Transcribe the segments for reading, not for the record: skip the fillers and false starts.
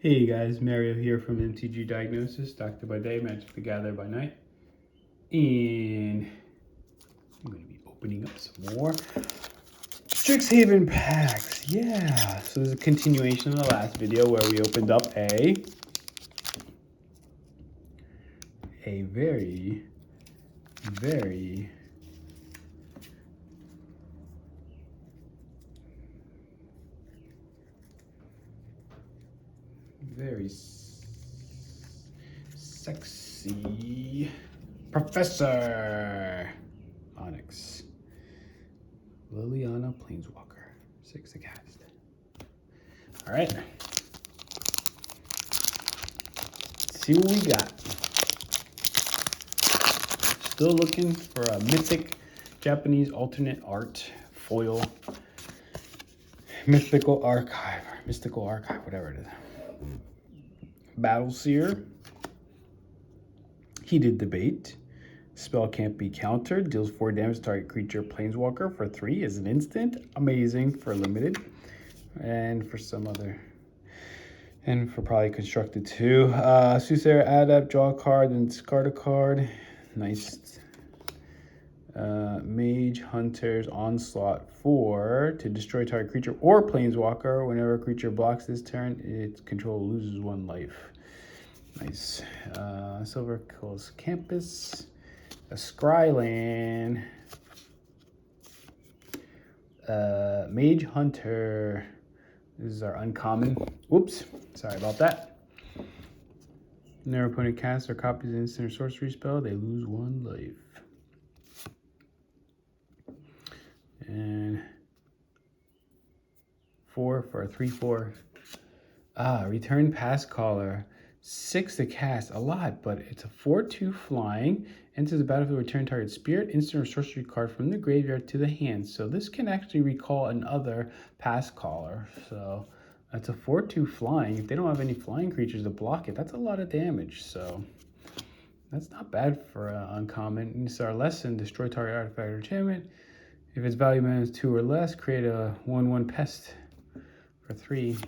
Hey guys, Mario here from MTG Diagnosis, Doctor by Day, Magic the Gathering by Night. And I'm going to be opening up some more Strixhaven packs. Yeah, so this is a continuation of the last video where we opened up a very sexy Professor Onyx. Liliana Planeswalker. 6 to cast. Alright. Let's see what we got. Still looking for a mythic Japanese alternate art foil. Mystical Archive, whatever it is. Battleseer. Heated Debate. Spell can't be countered. Deals 4 damage to target creature Planeswalker for 3 as an instant. Amazing for limited. And for some other. And for probably constructed too. Soothsayer Adept, draw a card, then discard a card. Nice. Mage Hunter's Onslaught 4 to destroy target creature or Planeswalker. Whenever a creature blocks this turn, its control loses 1 life. Nice. Silver Kills Campus. A Scryland. Mage Hunter. This is our uncommon. Whoops. Sorry about that. Whenever opponent casts or copies an instant or sorcery spell, they lose 1 life. And 4 for a 3/4. Return Pass Caller. 6 to cast, a lot, but it's a 4/2 flying. Enters the battlefield, return target spirit, instant or sorcery card from the graveyard to the hand. So this can actually recall another Pass Caller. So that's a 4/2 flying. If they don't have any flying creatures to block it, that's a lot of damage. So that's not bad for uncommon. And it's our lesson: destroy target artifact or enchantment. If its value is 2 or less, create a 1/1 pest for 3.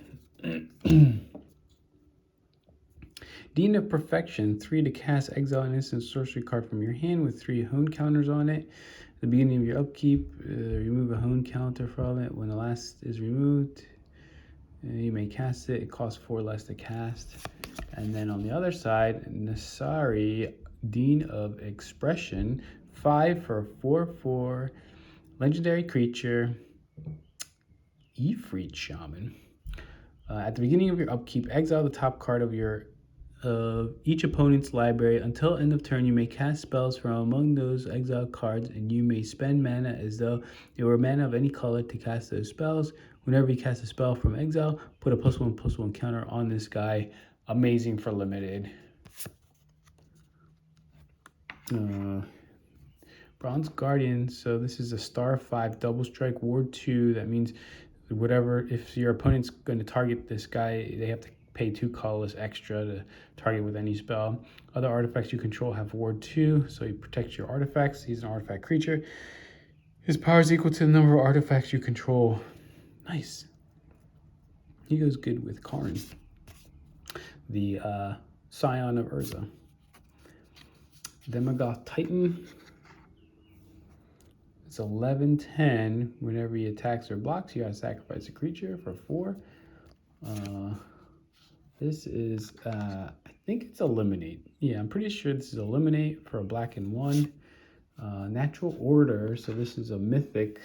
Dean of Perfection, 3 to cast, exile an instant sorcery card from your hand with 3 hone counters on it. At the beginning of your upkeep, remove a hone counter from it. When the last is removed, you may cast it. It costs 4 less to cast. And then on the other side, Nasari, Dean of Expression, 5 for a 4/4. Legendary creature, Ifrit Shaman. At the beginning of your upkeep, exile the top card of each opponent's library. Until end of turn, you may cast spells from among those exiled cards, and you may spend mana as though they were mana of any color to cast those spells. Whenever you cast a spell from exile, put a +1/+1 counter on this guy. Amazing for limited. Bronze Guardian, so this is a star 5 double strike ward 2. That means whatever, if your opponent's going to target this guy, they have to pay 2 colorless extra to target with any spell. Other artifacts you control have ward 2, so he protects your artifacts. He's an artifact creature. His power is equal to the number of artifacts you control. Nice. He goes good with Karn, the scion of Urza. Demagoth Titan. It's 11/10. Whenever he attacks or blocks, you gotta sacrifice a creature for 4. This is, I think it's Eliminate. Yeah, I'm pretty sure this is Eliminate for a black and 1. Natural Order, so this is a mythic.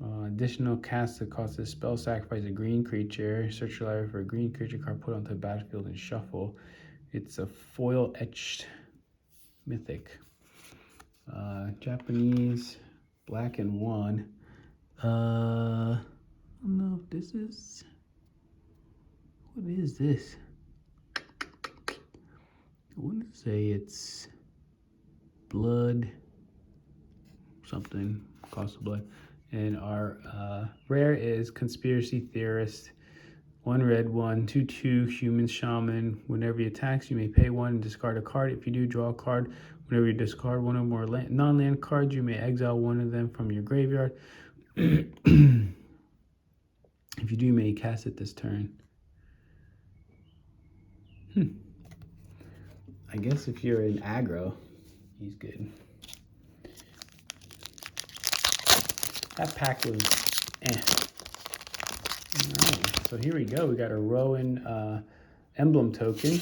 Additional cast that costs a spell, sacrifice a green creature. Search your library for a green creature card, put onto the battlefield and shuffle. It's a foil etched mythic. Japanese, black and 1. I don't know if this is, what is this? I want to say it's blood, something, cost of blood. And our rare is Conspiracy Theorist. 1 red, 1, 2/2 human shaman. Whenever he attacks, you may pay 1 and discard a card. If you do, draw a card. Whenever you discard 1 or more non-land cards, you may exile 1 of them from your graveyard. If you do, you may cast it this turn. I guess if you're in aggro, he's good. That pack was Alright, so here we go. We got a Rowan emblem token.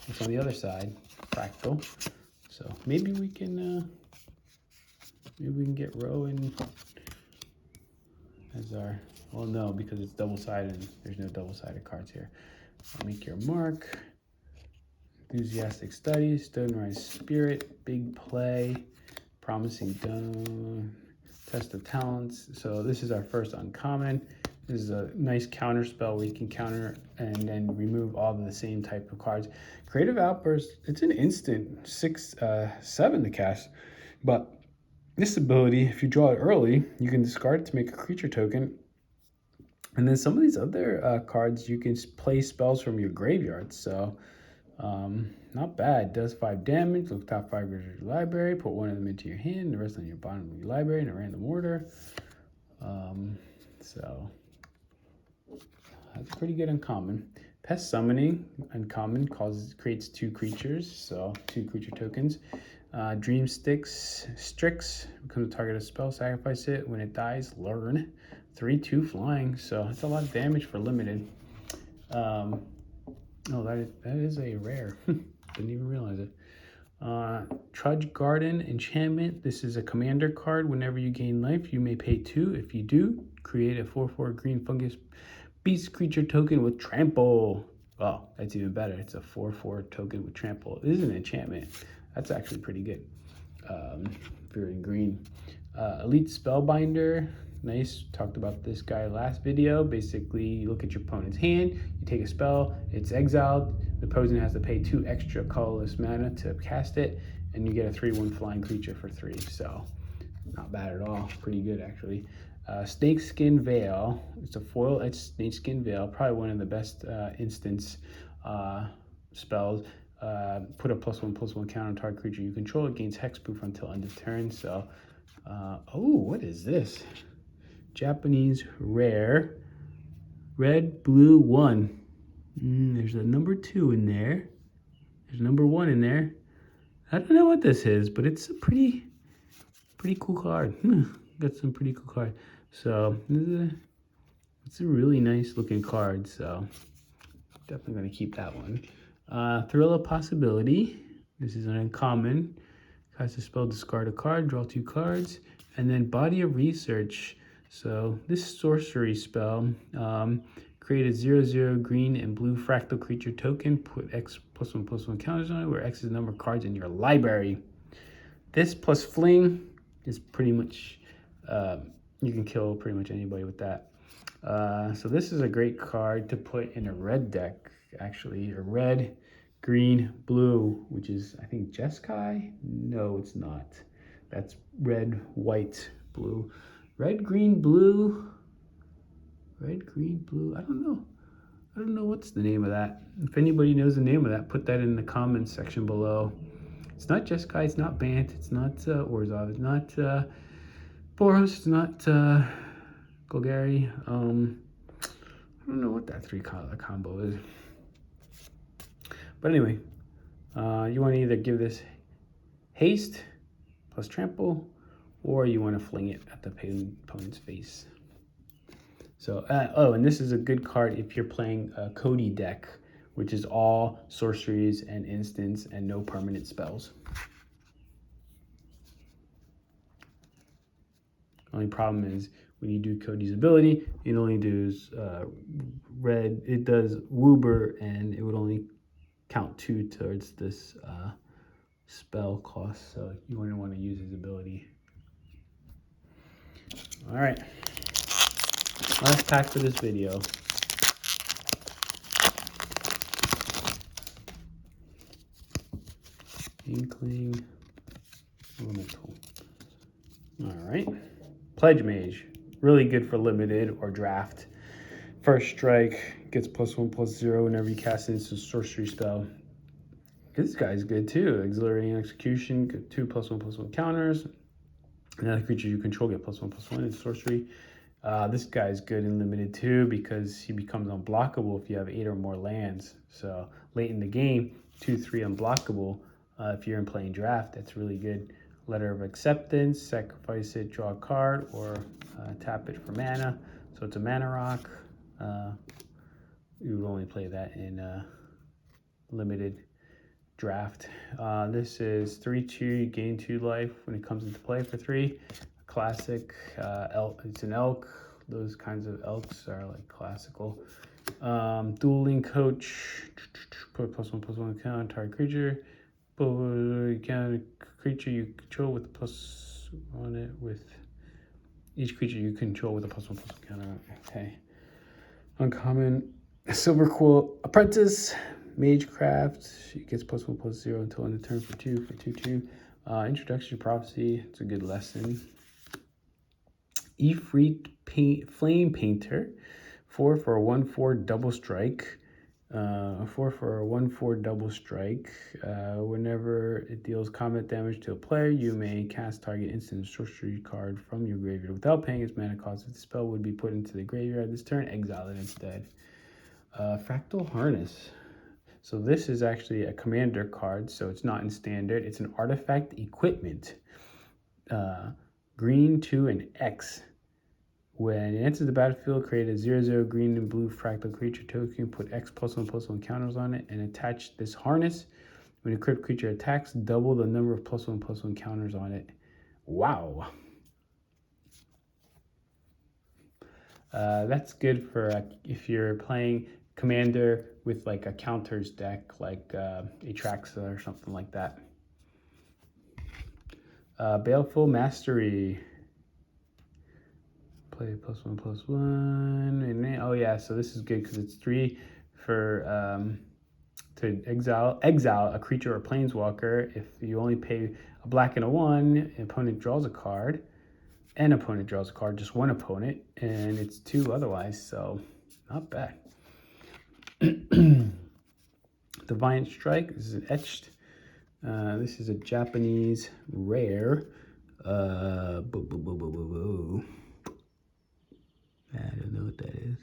It's on the other side, fractal. So maybe we can get Rowan as our, well no, because it's double-sided and there's no double-sided cards here. I'll make your mark. Enthusiastic study, Stonerise Spirit, big play, promising dome, test of talents. So this is our first uncommon. This is a nice counter spell where you can counter and then remove all of the same type of cards. Creative Outburst, it's an instant 6/7 to cast, but this ability, if you draw it early, you can discard it to make a creature token. And then some of these other cards, you can play spells from your graveyard. So not bad. Does 5 damage. Look top 5 cards of your library. Put one of them into your hand, the rest on your bottom of your library in a random order. So that's pretty good uncommon. Pest Summoning, uncommon, creates 2 creatures, so 2 creature tokens. Dream Sticks, Strix, becomes a target of spell, sacrifice it. When it dies, learn. 3/2 flying, so it's a lot of damage for limited. Oh, that is a rare. Didn't even realize it. Trudge Garden enchantment. This is a commander card. Whenever you gain life, you may pay 2. If you do, create a 4/4 green fungus beast creature token with trample. Oh, that's even better. It's a 4/4 token with trample. This is an enchantment. That's actually pretty good. If you're in green. Elite Spellbinder. Nice. Talked about this guy last video. Basically, you look at your opponent's hand, you take a spell, it's exiled, the opponent has to pay 2 extra colorless mana to cast it, and you get a 3/1 flying creature for 3. So, not bad at all. Pretty good, actually. Snakeskin Veil. It's a foil etched Snakeskin Veil. Probably one of the best instance spells. Put a +1/+1 counter on target creature you control. It gains hexproof until end of turn. So, oh, what is this? Japanese rare. Red, blue, 1. There's a number 2 in there. There's a number 1 in there. I don't know what this is, but it's a pretty cool card. Got some pretty cool card. So it's a really nice looking card. So definitely gonna keep that one. Thrill of Possibility. This is an uncommon. Cast a spell, discard a card, draw 2 cards, and then Body of Research. So this sorcery spell, create a 0/0 green and blue fractal creature token. Put X +1/+1 counters on it, where X is the number of cards in your library. This plus Fling is pretty much, you can kill pretty much anybody with that. So this is a great card to put in a red deck, actually. A red, green, blue, which is, I think, Jeskai? No, it's not. That's red, white, blue. Red, green, blue. Red, green, blue. I don't know. I don't know what's the name of that. If anybody knows the name of that, put that in the comments section below. It's not Jeskai, it's not Bant, it's not Orzhov, it's not Boros, it's not Golgari. I don't know what that 3-color combo is. But anyway, you want to either give this haste plus trample, or you want to fling it at the opponent's face. So, oh, and this is a good card if you're playing a Cody deck, which is all sorceries and instants and no permanent spells. Only problem is when you do Cody's ability, it only does red. It does Woober, and it would only count 2 towards this spell cost. So you wouldn't want to use his ability. All right, last pack for this video. Inkling Elemental. All right. Pledge Mage. Really good for limited or draft. First strike, gets +1/+0 whenever you cast into a sorcery spell. This guy's good too. Exhilarating Execution, get 2 +1/+1 counters. Another creature you control get +1/+1 in sorcery. This guy's good in limited too because he becomes unblockable if you have 8 or more lands. So late in the game, 2/3 unblockable. If you're in playing draft, that's really good. Letter of Acceptance, sacrifice it, draw a card, or tap it for mana. So it's a mana rock. You would only play that in limited draft. This is 3/2. You gain 2 life when it comes into play for 3. Classic elk. It's an elk. Those kinds of elks are like classical. Dueling Coach. Put +1/+1 count on target creature. Count creature you control with plus on it with each creature you control with a +1/+1 counter. Okay. Uncommon. Silver Quill Apprentice. Magecraft. She gets +1/+0 until end of turn for 2 for 2/2. Introduction to Prophecy. It's a good lesson. Ifrit Flame Painter. 4 for a 1/4 double strike. 4 for a 1/4 double strike. Whenever it deals combat damage to a player, you may cast target instant sorcery card from your graveyard without paying its mana cost. If the spell would be put into the graveyard this turn, exile it instead. Fractal Harness. So this is actually a commander card, so it's not in standard. It's an artifact equipment. Green 2 and X. When it enters the battlefield, create a 0/0 green and blue fractal creature token, put X +1/+1 counters on it, and attach this harness. When a crypt creature attacks, double the number of +1/+1 counters on it. Wow. That's good for if you're playing commander with like a counters deck, like Atraxa or something like that. Baleful Mastery. Play +1/+1. And oh yeah, so this is good because it's 3 for to exile a creature or planeswalker. If you only pay a black and a 1, an opponent draws a card. An opponent draws a card, just one opponent, and it's 2 otherwise, so not bad. Defiant Strike. This is an etched. This is a Japanese rare. I don't know what that is.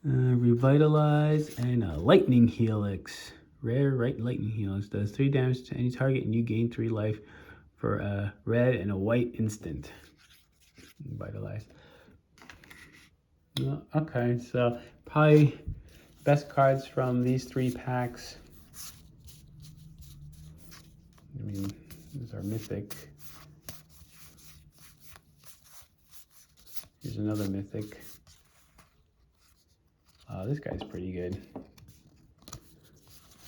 Revitalize and a Lightning Helix. Rare Lightning Helix does 3 damage to any target, and you gain 3 life for a red and a white instant. Revitalize. Okay, so probably best cards from these 3 packs. I mean, these are mythic. Here's another mythic. This guy's pretty good.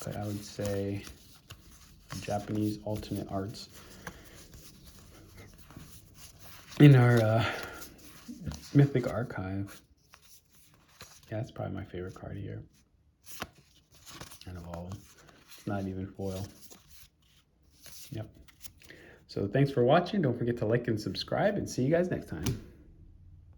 But I would say Japanese alternate arts. In our mythic archive. Yeah, that's probably my favorite card here. Out of all of them. It's not even foil. Yep. So thanks for watching. Don't forget to like and subscribe, and see you guys next time.